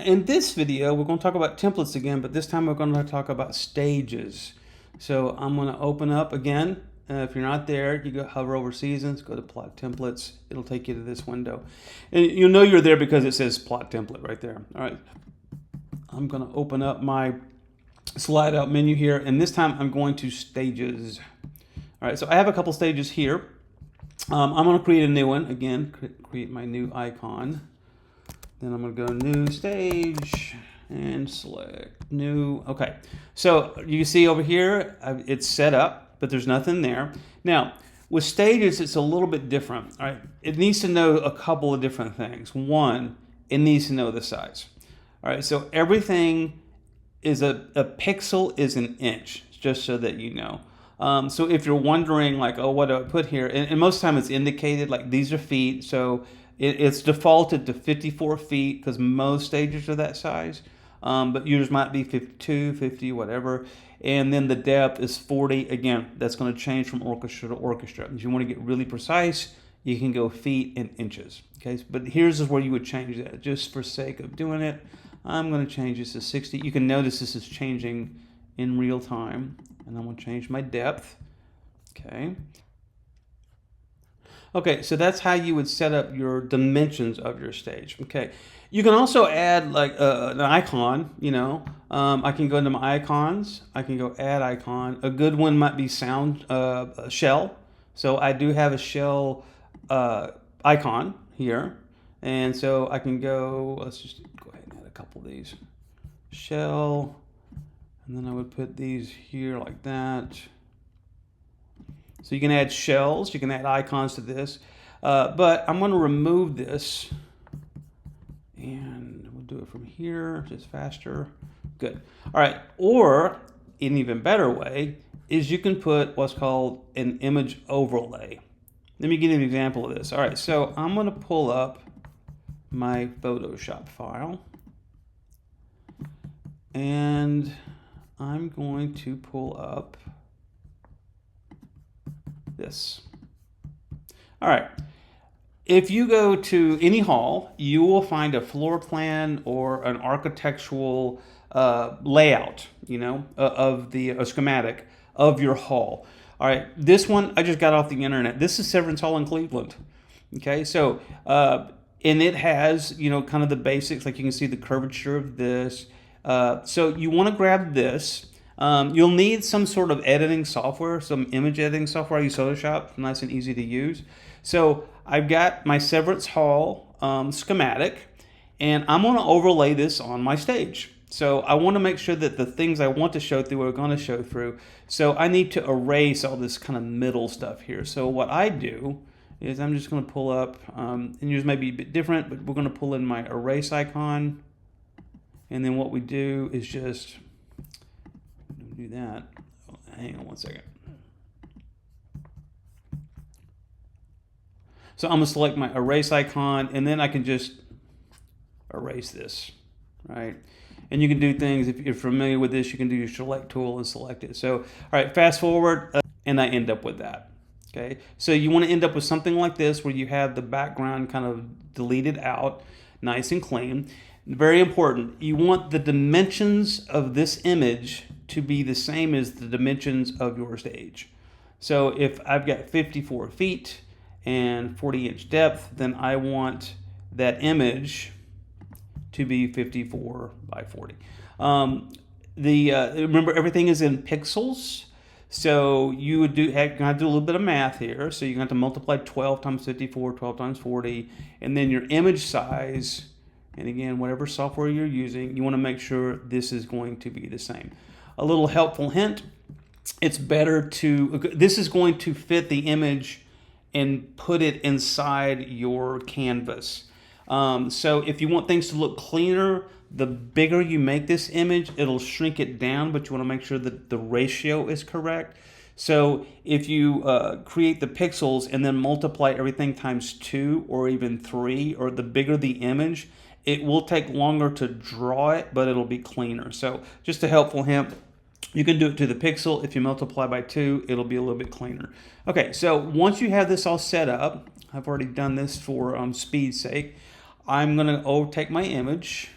In this video, we're going to talk about templates again, but this time we're going to talk about stages. So I'm going to open up again. If you're not there, you go hover over seasons, go to plot templates. It'll take you to this window. And you'll know you're there because it says plot template right there. All right. I'm going to open up my slide out menu here, and this time I'm going to stages. All right, so I have a couple stages here. I'm going to create a new one. Again, create my new icon. Then I'm going to go new stage and select new. Okay, so you can see over here, it's set up, but there's nothing there. Now, with stages, it's a little bit different. All right, it needs to know a couple of different things. One, it needs to know the size. All right, so everything is a pixel is an inch, just so that you know. So if you're wondering, like, oh, what do I put here? And most of the time it's indicated, like these are feet. So it's defaulted to 54 feet because most stages are that size. But yours might be 52, 50, whatever. And then the depth is 40. Again, that's going to change from orchestra to orchestra. If you want to get really precise, you can go feet and inches. Okay, but here's where you would change that. Just for sake of doing it, I'm going to change this to 60. You can notice this is changing in real time. And I'm going to change my depth. Okay. Okay, so that's how you would set up your dimensions of your stage. Okay, you can also add like an icon. I can go into my icons. I can go add icon. A good one might be sound shell. So I do have a shell icon here, and so I can go. Let's just go ahead and add a couple of these shell, and then I would put these here like that. So you can add shells, you can add icons to this, but I'm going to remove this, and we'll do it from here, just faster. Good. All right, or an even better way is you can put what's called an image overlay. Let me give you an example of this. All right, so I'm going to pull up my Photoshop file, and I'm going to pull up this. All right. If you go to any hall, you will find a floor plan or an architectural layout, of the schematic of your hall. All right. This one I just got off the internet. This is Severance Hall in Cleveland. Okay. So, and it has, kind of the basics, like you can see the curvature of this. So you want to grab this. You'll need some sort of editing software, some image editing software. I use Photoshop, nice and easy to use. So I've got my Severance Hall schematic, and I'm going to overlay this on my stage. So I want to make sure that the things I want to show through are going to show through. So I need to erase all this kind of middle stuff here. So what I do is I'm just going to pull up, and yours may be a bit different, but we're going to pull in my erase icon. And then what we do is just do that. Hang on one second. So I'm going to select my erase icon, and then I can just erase this, right? And you can do things, if you're familiar with this, you can do your select tool and select it. So, all right, fast forward, and I end up with that. Okay, so you want to end up with something like this where you have the background kind of deleted out, nice and clean. Very important, you want the dimensions of this image to be the same as the dimensions of your stage. So if I've got 54 feet and 40-inch depth, then I want that image to be 54 by 40. Remember, everything is in pixels. So you would have to do a little bit of math here. So you're going to have to multiply 12 times 54, 12 times 40, and then your image size. And again, whatever software you're using, you want to make sure this is going to be the same. A little helpful hint, it's better this is going to fit the image and put it inside your canvas. So if you want things to look cleaner, the bigger you make this image, it'll shrink it down, but you want to make sure that the ratio is correct. So if you create the pixels and then multiply everything times 2 or even 3, or the bigger the image, it will take longer to draw it, but it'll be cleaner. So just a helpful hint, you can do it to the pixel. If you multiply by 2, it'll be a little bit cleaner. Okay, so once you have this all set up, I've already done this for speed's sake. I'm going to take my image,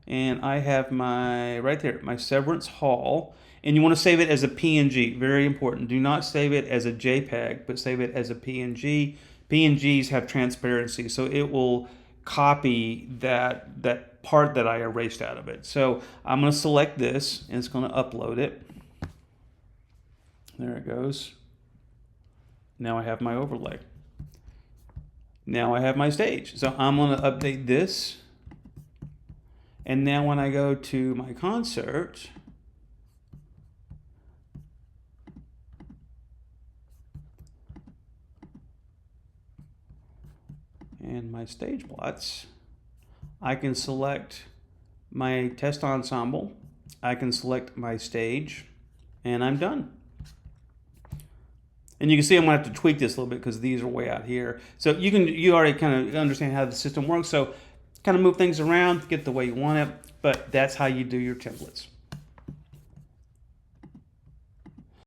And I have my, right there, my Severance Hall. And you want to save it as a PNG, very important. Do not save it as a JPEG, but save it as a PNG. PNGs have transparency, so it will copy that part that I erased out of it. So I'm going to select this, and it's going to upload it. There it goes. Now I have my overlay. Now I have my stage. So I'm going to update this. And now when I go to my concert, and my stage plots, I can select my test ensemble, I can select my stage, and I'm done. And you can see I'm gonna have to tweak this a little bit because these are way out here. So you already kind of understand how the system works. So kind of move things around, get the way you want it, but that's how you do your templates.